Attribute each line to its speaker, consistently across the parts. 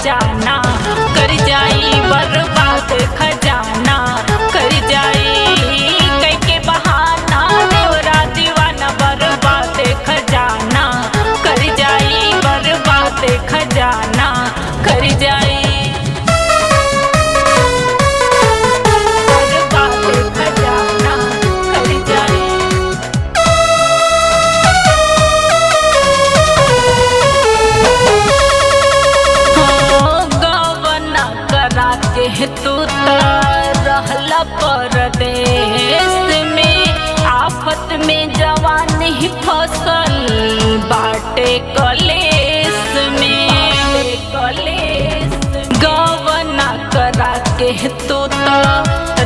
Speaker 1: खजाना कर जाई बर्बाद खजाना कर जाई कई के बहाना देवरा दीवाना बर्बाद खजाना कर जाई बर्बाद खजाना कर जाई तू रहला परदेश में आफत में जवानी फसल बाटे कलेस में गवना करा के तू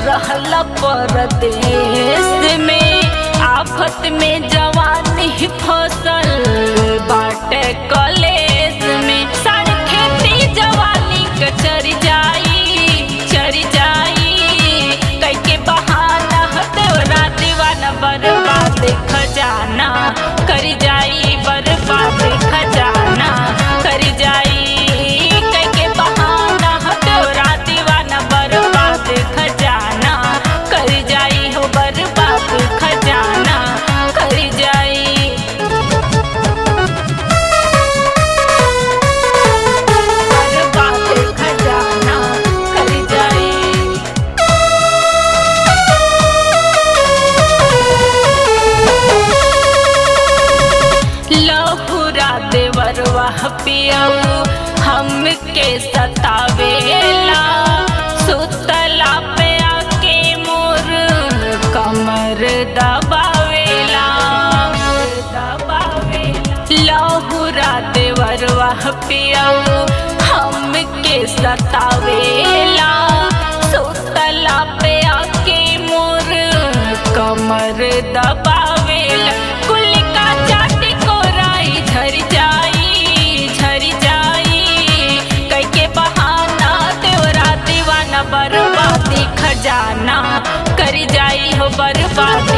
Speaker 1: रहला परदेश में आफत में जवानी फसल बाटे कलेस में सारी खेती जवानी कचर जाई बर्बाद खजाना कर जाई बर्बाद खजाना कर जाई कई के बहाना तोरा दीवाना बर्बाद खजाना कर जाई हो बर्बाद खजाना कर जाई बर्बाद खजाना कर जाई लहुरा देवरवा पियाऊ हमके सतावेला सुतला पे आके मोर कमर दबावेला लहुरा देवरवा पियाऊ हमके सतावेला सुतला पे आके मोर कमर दबावेला कई के बहाना तेरा दीवाना बर्बादी खजाना कर जाई हो बर्बाद